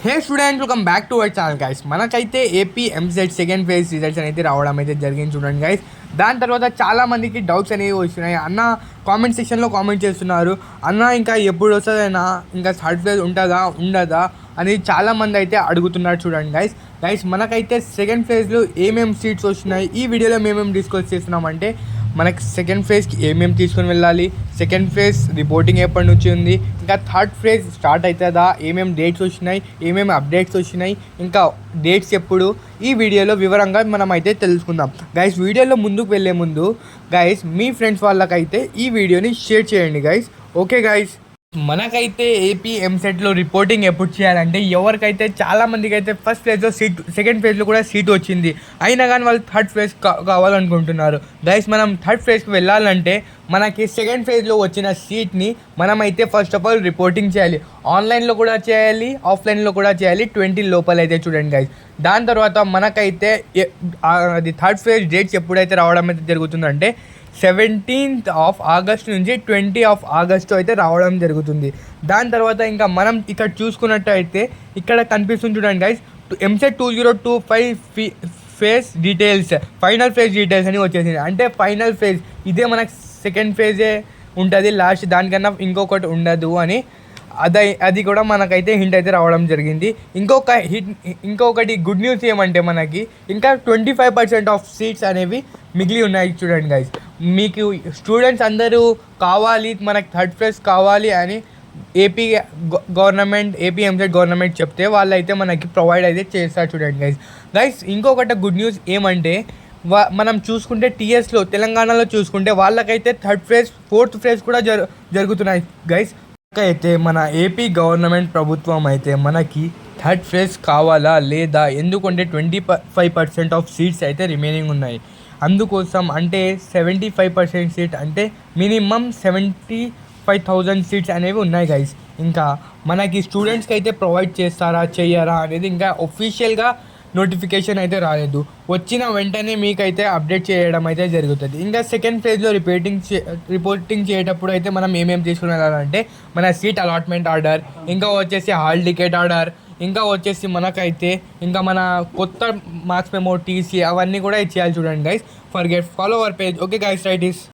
Hey students, welcome back to our channel guys. మనకైతే AP EAMCET second phase results అనేది రావడం అయితే జరిగింది చూడండి గైస్. దాని తర్వాత చాలా మందికి డౌట్స్ అనేవి వస్తున్నాయి. అన్న కామెంట్ సెక్షన్లో కామెంట్ చేస్తున్నారు, అన్న ఇంకా ఎప్పుడు వస్తుందన్నా, ఇంకా థర్డ్ ఫేజ్ ఉంటుందా ఉండదా అని చాలామంది అయితే అడుగుతున్నారు చూడండి గైస్. మనకైతే సెకండ్ ఫేజ్లో ఏమేమి సీట్స్ వస్తున్నాయి ఈ వీడియోలో మేమేమి డిస్కస్ చేస్తున్నామంటే, మనకి సెకండ్ ఫేజ్కి ఏమేమి తీసుకొని వెళ్ళాలి, సెకండ్ ఫేజ్ రిపోర్టింగ్ ఎప్పటి నుంచి ఉంది, ఇంకా థర్డ్ ఫేజ్ స్టార్ట్ అవుతుందా, ఏమేమి డేట్స్ వచ్చినాయి, ఏమేమి అప్డేట్స్ వచ్చినాయి, ఇంకా డేట్స్ ఎప్పుడు, ఈ వీడియోలో వివరంగా మనం అయితే తెలుసుకుందాం గైస్. వీడియోలో ముందుకు వెళ్ళే ముందు గైస్ మీ ఫ్రెండ్స్ వాళ్ళకైతే ఈ వీడియోని షేర్ చేయండి గైస్. ఓకే గైస్, మనకైతే ఏపీ ఎంసెట్లో రిపోర్టింగ్ ఎప్పుడు చేయాలంటే, ఎవరికైతే చాలామందికి అయితే ఫస్ట్ ఫేజ్లో సీట్, సెకండ్ ఫేజ్లో కూడా సీట్ వచ్చింది, అయినా కానీ వాళ్ళు థర్డ్ ఫేజ్ కావాలనుకుంటున్నారు గైస్. మనం థర్డ్ ఫేజ్కి వెళ్ళాలంటే మనకి సెకండ్ ఫేజ్లో వచ్చిన సీట్ని మనమైతే ఫస్ట్ ఆఫ్ ఆల్ రిపోర్టింగ్ చేయాలి. ఆన్లైన్లో కూడా చేయాలి, ఆఫ్లైన్లో కూడా చేయాలి. 20 లోపల అయితే చూడండి గైస్. దాని తర్వాత మనకైతే అది థర్డ్ ఫేజ్ డేట్స్ ఎప్పుడైతే రావడం అయితే జరుగుతుందంటే 17th ఆగస్ట్ నుంచి 20th ఆగస్టు అయితే రావడం జరుగుతుంది. దాని తర్వాత ఇంకా మనం ఇక్కడ చూసుకున్నట్టయితే ఇక్కడ కనిపిస్తుంది చూడండి guys, EAMCET 2025 phase details, final phase details అని వచ్చేసింది. అంటే ఫైనల్ ఫేజ్ ఇదే మనకు సెకండ్ ఫేజే ఉంటుంది, లాస్ట్ దానికన్నా ఇంకొకటి ఉండదు అని అది కూడా మనకైతే హింట్ అయితే రావడం జరిగింది. ఇంకొకటి గుడ్ న్యూస్ ఏమంటే, మనకి ఇంకా 25% ఆఫ్ సీట్స్ అనేవి మిగిలి ఉన్నాయి చూడండి గైస్. మీకు స్టూడెంట్స్ అందరూ కావాలి, మనకు థర్డ్ ఫేజ్ కావాలి అని AP government, AP EAMCET government చెప్తే వాళ్ళైతే మనకి ప్రొవైడ్ అయితే చేస్తారు చూడండి గైస్. ఇంకొకటి గుడ్ న్యూస్ ఏమంటే, మనం చూసుకుంటే టీఎస్లో తెలంగాణలో చూసుకుంటే వాళ్ళకైతే థర్డ్ ఫేజ్, ఫోర్త్ ఫేజ్ కూడా జరుగుతున్నాయి గైస్. అయితే మన ఏపీ గవర్నమెంట్ ప్రభుత్వం అయితే మనకి థర్డ్ ఫేజ్ కావాలా లేదా, ఎందుకంటే 25% ఆఫ్ సీట్స్ అయితే రిమైనింగ్ ఉన్నాయి. అందుకోసం అంటే 75% సీట్ అంటే మినిమం 75,000 సీట్స్ అనేవి ఉన్నాయి గైస్. ఇంకా మనకి స్టూడెంట్స్కి అయితే ప్రొవైడ్ చేస్తారా చేయరా అనేది ఇంకా ఒఫీషియల్గా నోటిఫికేషన్ అయితే రాలేదు. వచ్చిన వెంటనే మీకైతే అప్డేట్ చేయడం అయితే జరుగుతుంది. ఇంకా సెకండ్ ఫేజ్లో రిపోర్టింగ్ చేసేటప్పుడు అయితే మనం ఏమేమి తీసుకుని వెళ్ళాలంటే, మన సీట్ అలాట్మెంట్ ఆర్డర్, ఇంకా వచ్చేసి హాల్ టికెట్ ఆర్డర్, ఇంకా వచ్చేసి మనకైతే ఇంకా మన కొత్త మార్క్స్ మెమో, టీసీ అవన్నీ కూడా ఇచ్చేయాలి చూడండి guys. Follow our page. Okay guys, right is